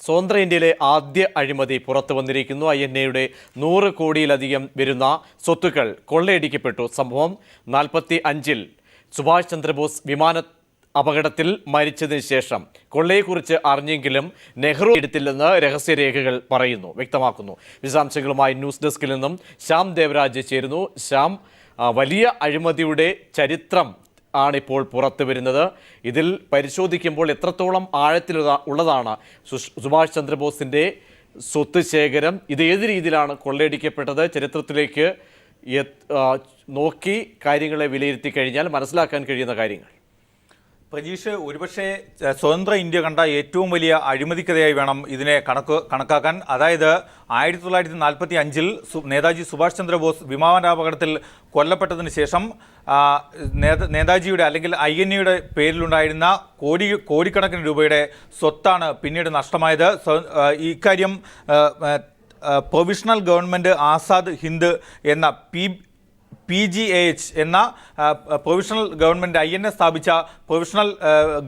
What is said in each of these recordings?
സ്വതന്ത്ര ഇന്ത്യയിലെ ആദ്യ അഴിമതി പുറത്തു വന്നിരിക്കുന്നു. INA-യുടെ 100 കോടിയിലധികം വരുന്ന സ്വത്തുക്കൾ കൊള്ളയടിക്കപ്പെട്ടു. സംഭവം 45-ൽ സുഭാഷ് ചന്ദ്രബോസ് വിമാന അപകടത്തിൽ മരിച്ചതിന് ശേഷം കൊള്ളയെക്കുറിച്ച് അറിഞ്ഞെങ്കിലും നെഹ്റു എടുത്തില്ലെന്ന് രഹസ്യരേഖകൾ വ്യക്തമാക്കുന്നു. വിശദാംശങ്ങളുമായി ന്യൂസ് ഡെസ്കിൽ നിന്നും ശ്യാം ദേവരാജ് ചേരുന്നു. ശ്യാം, വലിയ അഴിമതിയുടെ ചരിത്രം ആണിപ്പോൾ പുറത്തു വരുന്നത്. ഇതിൽ പരിശോധിക്കുമ്പോൾ എത്രത്തോളം ആഴത്തിലുള്ളതാണ് സുഭാഷ് ചന്ദ്രബോസിൻ്റെ സ്വത്ത് ശേഖരം? ഇത് ഏത് രീതിയിലാണ് കൊള്ളയടിക്കപ്പെട്ടത്? ചരിത്രത്തിലേക്ക് നോക്കി കാര്യങ്ങളെ വിലയിരുത്തി കഴിഞ്ഞാൽ മനസ്സിലാക്കാൻ കഴിയുന്ന കാര്യങ്ങൾ. പ്രജീഷ്, ഒരുപക്ഷെ സ്വതന്ത്ര ഇന്ത്യ കണ്ട ഏറ്റവും വലിയ അഴിമതിക്കഥയായി വേണം ഇതിനെ കണക്കാക്കാൻ. അതായത് 1945-ൽ നേതാജി സുഭാഷ് ചന്ദ്രബോസ് വിമാനാപകടത്തിൽ കൊല്ലപ്പെട്ടതിന് ശേഷം നേതാജിയുടെ അല്ലെങ്കിൽ INA-യുടെ പേരിലുണ്ടായിരുന്ന കോടിക്കണക്കിന് രൂപയുടെ സ്വത്താണ് പിന്നീട് നഷ്ടമായത്. ഇക്കാര്യം പ്രൊവിഷണൽ ഗവൺമെൻറ് ആസാദ് ഹിന്ദ് എന്ന PGAH എന്ന പ്രൊവിഷണൽ ഗവൺമെൻറ് INA സ്ഥാപിച്ച പ്രൊവിഷണൽ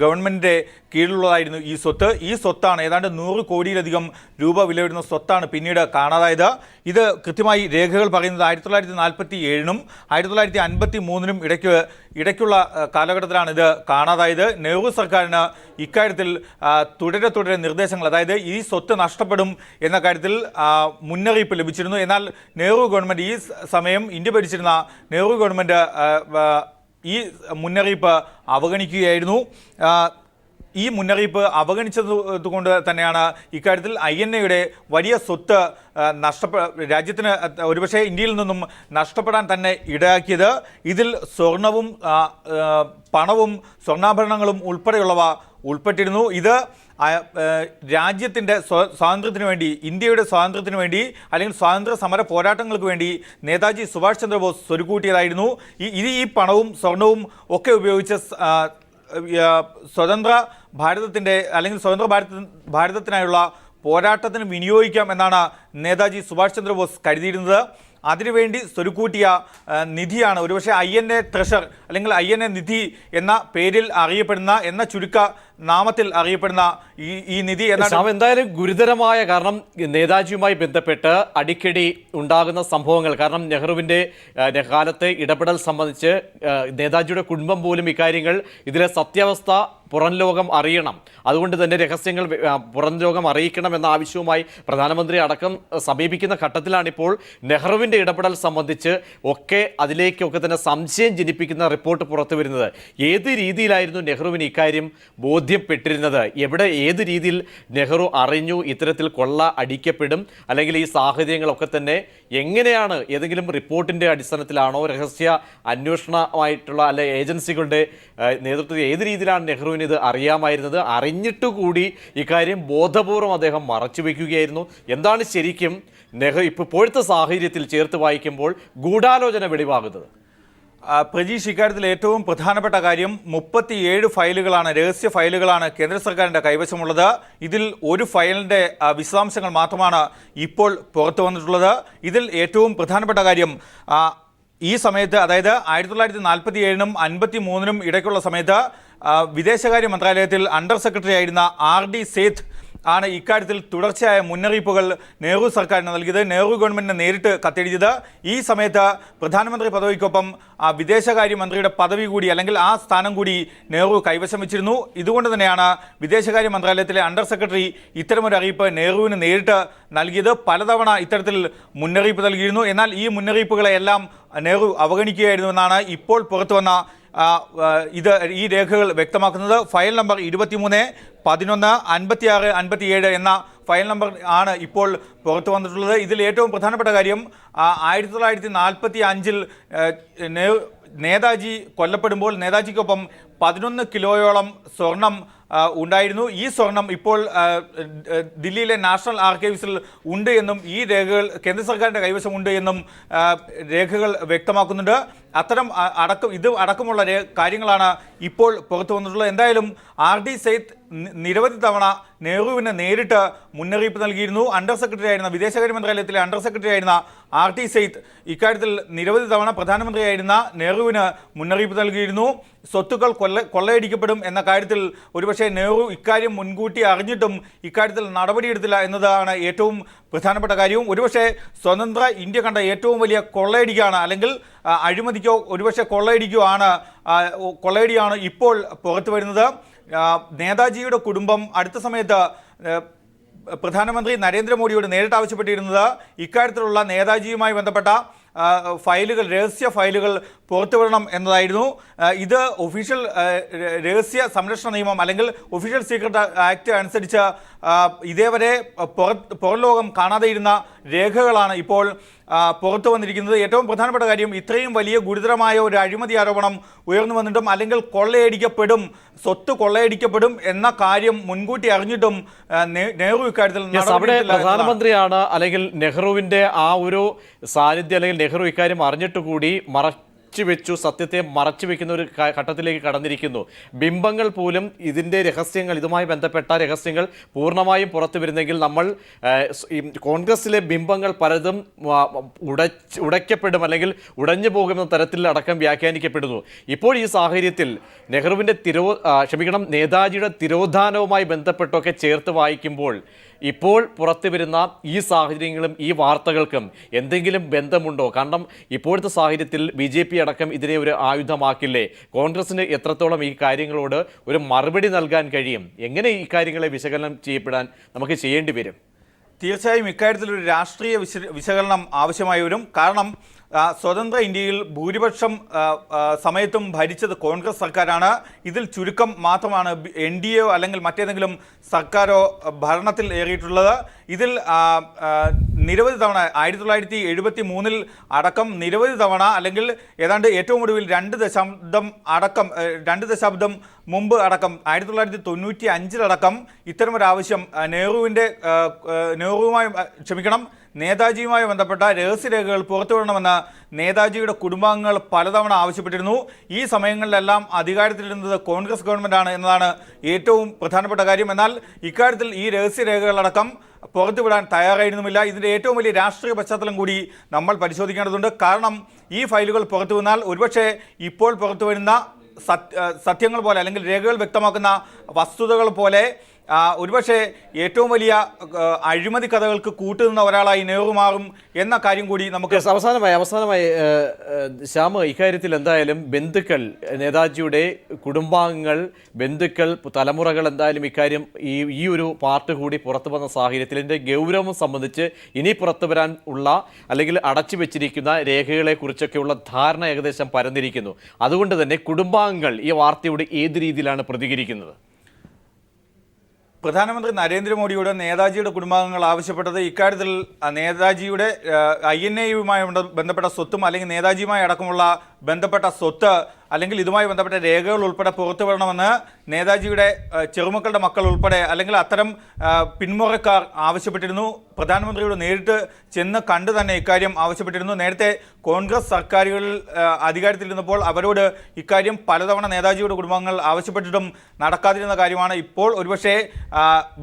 ഗവൺമെൻറ്റിൻ്റെ കീഴിലുള്ളതായിരുന്നു ഈ സ്വത്ത്. ഈ സ്വത്താണ് ഏതാണ്ട് 100 കോടിയിലധികം രൂപ വില വരുന്ന സ്വത്താണ് പിന്നീട് കാണാതായത്. ഇത് കൃത്യമായി രേഖകൾ പറയുന്നത് 1947-നും 1953-നും ഇടയ്ക്കുള്ള കാലഘട്ടത്തിലാണ് ഇത് കാണാതായത്. നെഹ്റു സർക്കാരിന് ഇക്കാര്യത്തിൽ തുടരെ നിർദ്ദേശങ്ങൾ, അതായത് ഈ സ്വത്ത് നഷ്ടപ്പെടും എന്ന കാര്യത്തിൽ മുന്നറിയിപ്പ് ലഭിച്ചിരുന്നു. എന്നാൽ നെഹ്റു ഗവൺമെൻറ്, ഈ സമയം ഇന്ത്യ ഭരിച്ചിരുന്ന നെഹ്റു ഗവൺമെൻറ് ഈ മുന്നറിയിപ്പ് അവഗണിക്കുകയായിരുന്നു. ഈ മുന്നറിയിപ്പ് അവഗണിച്ചതുകൊണ്ട് തന്നെയാണ് ഇക്കാര്യത്തിൽ INA-യുടെ വലിയ സ്വത്ത് രാജ്യത്തിന് ഒരുപക്ഷെ ഇന്ത്യയിൽ നിന്നും നഷ്ടപ്പെടാൻ തന്നെ ഇടയാക്കിയത്. ഇതിൽ സ്വർണവും പണവും സ്വർണ്ണാഭരണങ്ങളും ഉൾപ്പെടെയുള്ളവ ഉൾപ്പെട്ടിരുന്നു. ഇത് രാജ്യത്തിൻ്റെ സ്വാതന്ത്ര്യത്തിന് വേണ്ടി, ഇന്ത്യയുടെ സ്വാതന്ത്ര്യത്തിന് വേണ്ടി അല്ലെങ്കിൽ സ്വാതന്ത്ര്യ സമര പോരാട്ടങ്ങൾക്ക് വേണ്ടി നേതാജി സുഭാഷ് ചന്ദ്രബോസ് സ്വരുക്കൂട്ടിയതായിരുന്നു. ഈ പണവും സ്വർണവും ഒക്കെ ഉപയോഗിച്ച് സ്വതന്ത്ര ഭാരതത്തിൻ്റെ അല്ലെങ്കിൽ സ്വതന്ത്ര ഭാരതത്തിനായുള്ള പോരാട്ടത്തിന് വിനിയോഗിക്കാം എന്നാണ് നേതാജി സുഭാഷ് ചന്ദ്രബോസ് കരുതിയിരുന്നത്. അതിനുവേണ്ടി സ്വരുക്കൂട്ടിയ നിധിയാണ് ഒരുപക്ഷെ INA ട്രഷർ അല്ലെങ്കിൽ INA നിധി എന്ന പേരിൽ അറിയപ്പെടുന്ന, എന്ന ചുരുക്ക നാമത്തിൽ അറിയപ്പെടുന്ന ഈ നിധി എന്തായാലും ഗുരുതരമായ, കാരണം നേതാജിയുമായി ബന്ധപ്പെട്ട് അടിക്കടി ഉണ്ടാകുന്ന സംഭവങ്ങൾ, കാരണം നെഹ്റുവിൻ്റെ കാലത്തെ ഇടപെടൽ സംബന്ധിച്ച് നേതാജിയുടെ കുടുംബം പോലും ഇക്കാര്യങ്ങൾ, ഇതിലെ സത്യാവസ്ഥ പുറം ലോകം അറിയണം, അതുകൊണ്ട് തന്നെ രഹസ്യങ്ങൾ പുറം ലോകം അറിയിക്കണം എന്ന ആവശ്യവുമായി പ്രധാനമന്ത്രി അടക്കം സമീപിക്കുന്ന ഘട്ടത്തിലാണിപ്പോൾ നെഹ്റുവിൻ്റെ ഇടപെടൽ സംബന്ധിച്ച് അതിലേക്കൊക്കെ തന്നെ സംശയം ജനിപ്പിക്കുന്ന റിപ്പോർട്ട് പുറത്തു വരുന്നത്. ഏത് രീതിയിലായിരുന്നു നെഹ്റുവിന് ഇക്കാര്യം ബോധ്യപ്പെട്ടിരുന്നത്? ഏത് രീതിയിൽ നെഹ്റു അറിഞ്ഞു ഇത്തരത്തിൽ കൊള്ള അടിക്കപ്പെടും, അല്ലെങ്കിൽ ഈ സാഹചര്യങ്ങളൊക്കെ തന്നെ എങ്ങനെയാണ്? ഏതെങ്കിലും റിപ്പോർട്ടിൻ്റെ അടിസ്ഥാനത്തിലാണോ, രഹസ്യ അന്വേഷണമായിട്ടുള്ള അല്ലെ ഏജൻസികളുടെ നേതൃത്വത്തിൽ ഏത് രീതിയിലാണ് നെഹ്റുവിന് ഇത് അറിയാമായിരുന്നത്? അറിഞ്ഞിട്ടുകൂടി ഇക്കാര്യം ബോധപൂർവം അദ്ദേഹം മറച്ചു വയ്ക്കുകയായിരുന്നു. എന്താണ് ശരിക്കും ഇപ്പോഴത്തെ സാഹചര്യത്തിൽ ചേർത്ത് വായിക്കുമ്പോൾ ഗൂഢാലോചന വെളിവാകുന്നത്? പ്രജീഷ്, ഇക്കാര്യത്തിൽ ഏറ്റവും പ്രധാനപ്പെട്ട കാര്യം 37 ഫയലുകളാണ്, രഹസ്യ ഫയലുകളാണ് കേന്ദ്ര സർക്കാരിൻ്റെ കൈവശമുള്ളത്. ഇതിൽ ഒരു ഫയലിൻ്റെ വിശദാംശങ്ങൾ മാത്രമാണ് ഇപ്പോൾ പുറത്തു വന്നിട്ടുള്ളത്. ഇതിൽ ഏറ്റവും പ്രധാനപ്പെട്ട കാര്യം, ഈ സമയത്ത്, അതായത് 1947-നും 1953-നും ഇടയ്ക്കുള്ള സമയത്ത് വിദേശകാര്യ മന്ത്രാലയത്തിൽ അണ്ടർ സെക്രട്ടറി ആയിരുന്ന RD സേത്ത് ആണ് ഇക്കാര്യത്തിൽ തുടർച്ചയായ മുന്നറിയിപ്പുകൾ നെഹ്റു സർക്കാരിന് നൽകിയത്, നെഹ്റു ഗവൺമെൻറ്റിന് നേരിട്ട് കത്തെഴുതിയത്. ഈ സമയത്ത് പ്രധാനമന്ത്രി പദവിക്കൊപ്പം വിദേശകാര്യ മന്ത്രിയുടെ പദവി കൂടി, അല്ലെങ്കിൽ ആ സ്ഥാനം കൂടി നെഹ്റു കൈവശം വെച്ചിരുന്നു. ഇതുകൊണ്ട് തന്നെയാണ് വിദേശകാര്യ മന്ത്രാലയത്തിലെ അണ്ടർ സെക്രട്ടറി ഇത്തരമൊരു അറിയിപ്പ് നെഹ്റുവിന് നേരിട്ട് നൽകിയത്. പലതവണ ഇത്തരത്തിൽ മുന്നറിയിപ്പ് നൽകിയിരുന്നു. എന്നാൽ ഈ മുന്നറിയിപ്പുകളെല്ലാം നെഹ്റു അവഗണിക്കുകയായിരുന്നുവെന്നാണ് ഇപ്പോൾ പുറത്തു വന്ന ഈ രേഖകൾ വ്യക്തമാക്കുന്നത്. ഫയൽ നമ്പർ 23, 11, 56, 57 എന്ന ഫയൽ നമ്പർ ആണ് ഇപ്പോൾ പുറത്തു വന്നിട്ടുള്ളത്. ഇതിൽ ഏറ്റവും പ്രധാനപ്പെട്ട കാര്യം, 1945-ൽ നേതാജി കൊല്ലപ്പെടുമ്പോൾ നേതാജിക്കൊപ്പം 11 കിലോയോളം സ്വർണം ഉണ്ടായിരുന്നു. ഈ സ്വർണം ഇപ്പോൾ ദില്ലിയിലെ നാഷണൽ ആർക്കൈവ്സിൽ ഉണ്ട് എന്നും ഈ രേഖകൾ കേന്ദ്ര സർക്കാരിൻ്റെ കൈവശമുണ്ട് എന്നും രേഖകൾ വ്യക്തമാക്കുന്നുണ്ട്. ഇത് അടക്കമുള്ള കാര്യങ്ങളാണ് ഇപ്പോൾ പുറത്തു വന്നിട്ടുള്ളത്. എന്തായാലും RD സേത്ത് നിരവധി തവണ നെഹ്റുവിന് നേരിട്ട് മുന്നറിയിപ്പ് നൽകിയിരുന്നു. അണ്ടർ സെക്രട്ടറി ആയിരുന്ന വിദേശകാര്യ മന്ത്രാലയത്തിലെ അണ്ടർ സെക്രട്ടറി ആയിരുന്ന RT സെയ്ദ് ഇക്കാര്യത്തിൽ നിരവധി തവണ പ്രധാനമന്ത്രിയായിരുന്ന നെഹ്റുവിന് മുന്നറിയിപ്പ് നൽകിയിരുന്നു. സ്വത്തുക്കൾ കൊള്ളയടിക്കപ്പെടും എന്ന കാര്യത്തിൽ ഒരുപക്ഷെ നെഹ്റു ഇക്കാര്യം മുൻകൂട്ടി അറിഞ്ഞിട്ടും ഇക്കാര്യത്തിൽ നടപടിയെടുത്തില്ല എന്നതാണ് ഏറ്റവും പ്രധാനപ്പെട്ട കാര്യവും. ഒരുപക്ഷെ സ്വതന്ത്ര ഇന്ത്യ കണ്ട ഏറ്റവും വലിയ കൊള്ളയടിക്കാണ്, അല്ലെങ്കിൽ അഴിമതിക്കോ ഒരുപക്ഷെ കൊള്ളയടിയാണ് ഇപ്പോൾ പുറത്തു വരുന്നത്. നേതാജിയുടെ കുടുംബം അടുത്ത സമയത്ത് പ്രധാനമന്ത്രി നരേന്ദ്രമോദിയോട് നേരിട്ട് ആവശ്യപ്പെട്ടിരുന്നത് ഇക്കാര്യത്തിലുള്ള നേതാജിയുമായി ബന്ധപ്പെട്ട ഫയലുകൾ, രഹസ്യ ഫയലുകൾ പുറത്തുവിടണം എന്നതായിരുന്നു. ഇത് ഒഫീഷ്യൽ രഹസ്യ സംരക്ഷണ നിയമം അല്ലെങ്കിൽ ഒഫീഷ്യൽ സീക്രട്ട് ആക്ട് അനുസരിച്ച് ഇതേവരെ പുറം ലോകം കാണാതെയിരുന്ന രേഖകളാണ് ഇപ്പോൾ പുറത്തു വന്നിരിക്കുന്നത്. ഏറ്റവും പ്രധാനപ്പെട്ട കാര്യം, ഇത്രയും വലിയ ഗുരുതരമായ ഒരു അഴിമതി ആരോപണം ഉയർന്നു വന്നിട്ടും അല്ലെങ്കിൽ സ്വത്ത് കൊള്ളയടിക്കപ്പെടും എന്ന കാര്യം മുൻകൂട്ടി അറിഞ്ഞിട്ടും നെഹ്റു ഇക്കാര്യത്തിൽ പ്രധാനമന്ത്രിയാണ് അല്ലെങ്കിൽ നെഹ്റുവിന്റെ ആ ഒരു സാന്നിധ്യം അല്ലെങ്കിൽ നെഹ്റു ഇക്കാര്യം അറിഞ്ഞിട്ട് കൂടി സത്യത്തെ മറച്ചു വെക്കുന്ന ഒരു ഘട്ടത്തിലേക്ക് കടന്നിരിക്കുന്നു. ബിംബങ്ങൾ പോലും ഇതിൻ്റെ രഹസ്യങ്ങൾ, ഇതുമായി ബന്ധപ്പെട്ട രഹസ്യങ്ങൾ പൂർണ്ണമായും പുറത്തു വരുന്നെങ്കിൽ നമ്മൾ കോൺഗ്രസിലെ ബിംബങ്ങൾ പലതും ഉടയ്ക്കപ്പെടും അല്ലെങ്കിൽ ഉടഞ്ഞു പോകുന്ന തരത്തിൽ അടക്കം വ്യാഖ്യാനിക്കപ്പെടുന്നു. ഇപ്പോൾ ഈ സാഹചര്യത്തിൽ നെഹ്റുവിൻ്റെ നേതാജിയുടെ തിരോധാനവുമായി ബന്ധപ്പെട്ടൊക്കെ ചേർത്ത് വായിക്കുമ്പോൾ ഇപ്പോൾ പുറത്തു വരുന്ന ഈ സാഹചര്യങ്ങളും ഈ വാർത്തകൾക്കും എന്തെങ്കിലും ബന്ധമുണ്ടോ? കാരണം ഇപ്പോഴത്തെ സാഹചര്യത്തിൽ BJP അടക്കം ഇതിനെ ഒരു ആയുധമാക്കില്ലേ? കോൺഗ്രസിന് എത്രത്തോളം ഈ കാര്യങ്ങളോട് ഒരു മറുപടി നൽകാൻ കഴിയും? എങ്ങനെ ഈ കാര്യങ്ങളെ വിശകലനം ചെയ്യപ്പെടാൻ നമുക്ക് ചെയ്യേണ്ടി വരും? തീർച്ചയായും ഇക്കാര്യത്തിൽ ഒരു രാഷ്ട്രീയ വിശകലനം ആവശ്യമായി വരും. കാരണം സ്വതന്ത്ര ഇന്ത്യയിൽ ഭൂരിപക്ഷം സമയത്തും ഭരിച്ചത് കോൺഗ്രസ് സർക്കാരാണ്. ഇതിൽ ചുരുക്കം മാത്രമാണ് NDA അല്ലെങ്കിൽ മറ്റേതെങ്കിലും സർക്കാരോ ഭരണത്തിൽ ഏറിയിട്ടുള്ളത്. ഇതിൽ നിരവധി തവണ 1973 അടക്കം നിരവധി തവണ, അല്ലെങ്കിൽ ഏതാണ്ട് ഏറ്റവും ഒടുവിൽ 2 ദശാബ്ദം മുമ്പ് അടക്കം 1995 ഇത്തരമൊരാവശ്യം നേതാജിയുമായി ബന്ധപ്പെട്ട രഹസ്യരേഖകൾ പുറത്തുവിടണമെന്ന് നേതാജിയുടെ കുടുംബാംഗങ്ങൾ പലതവണ ആവശ്യപ്പെട്ടിരുന്നു. ഈ സമയങ്ങളിലെല്ലാം അധികാരത്തിലിരുന്നത് കോൺഗ്രസ് ഗവൺമെൻറ്റാണ് എന്നതാണ് ഏറ്റവും പ്രധാനപ്പെട്ട കാര്യം. എന്നാൽ ഇക്കാര്യത്തിൽ ഈ രഹസ്യരേഖകളടക്കം പുറത്തുവിടാൻ തയ്യാറായിരുന്നുമില്ല. ഇതിൻ്റെ ഏറ്റവും വലിയ രാഷ്ട്രീയ പശ്ചാത്തലം കൂടി നമ്മൾ പരിശോധിക്കേണ്ടതുണ്ട്. കാരണം ഈ ഫയലുകൾ പുറത്തു വന്നാൽ ഒരുപക്ഷെ ഇപ്പോൾ പുറത്തു വരുന്ന സത്യങ്ങൾ പോലെ അല്ലെങ്കിൽ രേഖകൾ വ്യക്തമാക്കുന്ന വസ്തുതകൾ പോലെ ഒരുപക്ഷെ ഏറ്റവും വലിയ അഴിമതി കഥകൾക്ക് കൂട്ടുനിന്ന ഒരാളായി നെഹ്റു മാറും എന്ന കാര്യം കൂടി നമുക്ക് അവസാനമായി ശ്യാമ, ഇക്കാര്യത്തിൽ എന്തായാലും ബന്ധുക്കൾ, നേതാജിയുടെ കുടുംബാംഗങ്ങൾ, ബന്ധുക്കൾ, തലമുറകൾ എന്തായാലും ഇക്കാര്യം ഈ ഒരു പാർട്ട് കൂടി പുറത്തു വന്ന സാഹചര്യത്തിൽ ഇതിൻ്റെ ഗൗരവം സംബന്ധിച്ച് ഇനി പുറത്തു വരാൻ ഉള്ള അല്ലെങ്കിൽ അടച്ചു വെച്ചിരിക്കുന്ന രേഖകളെ കുറിച്ചൊക്കെയുള്ള ധാരണ ഏകദേശം പരന്നിരിക്കുന്നു. അതുകൊണ്ട് തന്നെ കുടുംബാംഗങ്ങൾ ഈ വാർത്തയോട് ഏത് രീതിയിലാണ് പ്രതികരിക്കുന്നത്? പ്രധാനമന്ത്രി നരേന്ദ്രമോദിയോട് നേതാജിയുടെ കുടുംബാംഗങ്ങൾ ആവശ്യപ്പെട്ടത് ഇക്കാര്യത്തിൽ നേതാജിയുടെ INA-യുമായി ബന്ധപ്പെട്ട സ്വത്തും അല്ലെങ്കിൽ നേതാജിയുമായി അടക്കമുള്ള ബന്ധപ്പെട്ട സ്വത്ത് അല്ലെങ്കിൽ ഇതുമായി ബന്ധപ്പെട്ട രേഖകൾ ഉൾപ്പെടെ പുറത്തുവിടണമെന്ന് നേതാജിയുടെ ചെറുമക്കളുടെ മക്കൾ ഉൾപ്പെടെ അല്ലെങ്കിൽ അത്തരം പിന്മുറക്കാർ ആവശ്യപ്പെട്ടിരുന്നു. പ്രധാനമന്ത്രിയോട് നേരിട്ട് ചെന്ന് കണ്ടു തന്നെ ഇക്കാര്യം ആവശ്യപ്പെട്ടിരുന്നു. നേരത്തെ കോൺഗ്രസ് സർക്കാരുകളിൽ അധികാരത്തിലിരുന്നപ്പോൾ അവരോട് ഇക്കാര്യം പലതവണ നേതാജിയുടെ കുടുംബാംഗങ്ങൾ ആവശ്യപ്പെട്ടിട്ടും നടക്കാതിരുന്ന കാര്യമാണ്. ഇപ്പോൾ ഒരുപക്ഷെ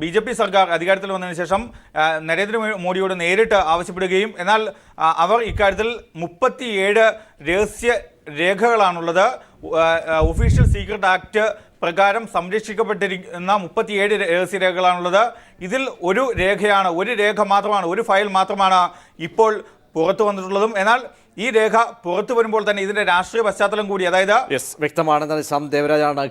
BJP സർക്കാർ അധികാരത്തിൽ വന്നതിന് ശേഷം നരേന്ദ്രമോദിയോട് നേരിട്ട് ആവശ്യപ്പെടുകയും എന്നാൽ അവർ ഇക്കാര്യത്തിൽ 37 രഹസ്യ രേഖകളാണുള്ളത്. ഒഫീഷ്യൽ സീക്രട്ട് ആക്ട് പ്രകാരം സംരക്ഷിക്കപ്പെട്ടിരിക്കുന്ന 37 രഹസ്യരേഖകളാണുള്ളത്. ഇതിൽ ഒരു രേഖ മാത്രമാണ്, ഒരു ഫയൽ മാത്രമാണ് ഇപ്പോൾ പുറത്തു വന്നിട്ടുള്ളതും. എന്നാൽ ഈ രേഖ പുറത്തു വരുമ്പോൾ തന്നെ ഇതിന്റെ രാഷ്ട്രീയ പശ്ചാത്തലം കൂടി, അതായത് വ്യക്തമാണെന്ന് ശ്യാം ദേവരാജാണ്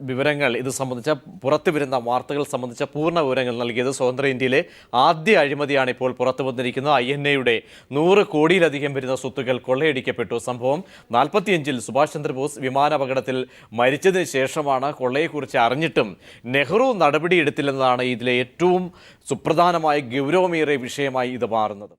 വിവരങ്ങൾ ഇത് സംബന്ധിച്ച പുറത്തു വരുന്ന വാർത്തകൾ സംബന്ധിച്ച പൂർണ്ണ വിവരങ്ങൾ നൽകിയത്. സ്വതന്ത്ര ഇന്ത്യയിലെ ആദ്യ അഴിമതിയാണ് ഇപ്പോൾ പുറത്തു വന്നിരിക്കുന്നത്. INA-യുടെ 100 കോടിയിലധികം വരുന്ന സ്വത്തുക്കൾ കൊള്ളയടിക്കപ്പെട്ടു. സംഭവം 45-ൽ സുഭാഷ് ചന്ദ്രബോസ് വിമാനാപകടത്തിൽ മരിച്ചതിന് ശേഷമാണ്. കൊള്ളയെക്കുറിച്ച് അറിഞ്ഞിട്ടും നെഹ്റു നടപടിയെടുത്തില്ലെന്നതാണ് ഇതിലെ ഏറ്റവും സുപ്രധാനമായ ഗൗരവമേറിയ വിഷയമായി ഇത് മാറുന്നത്.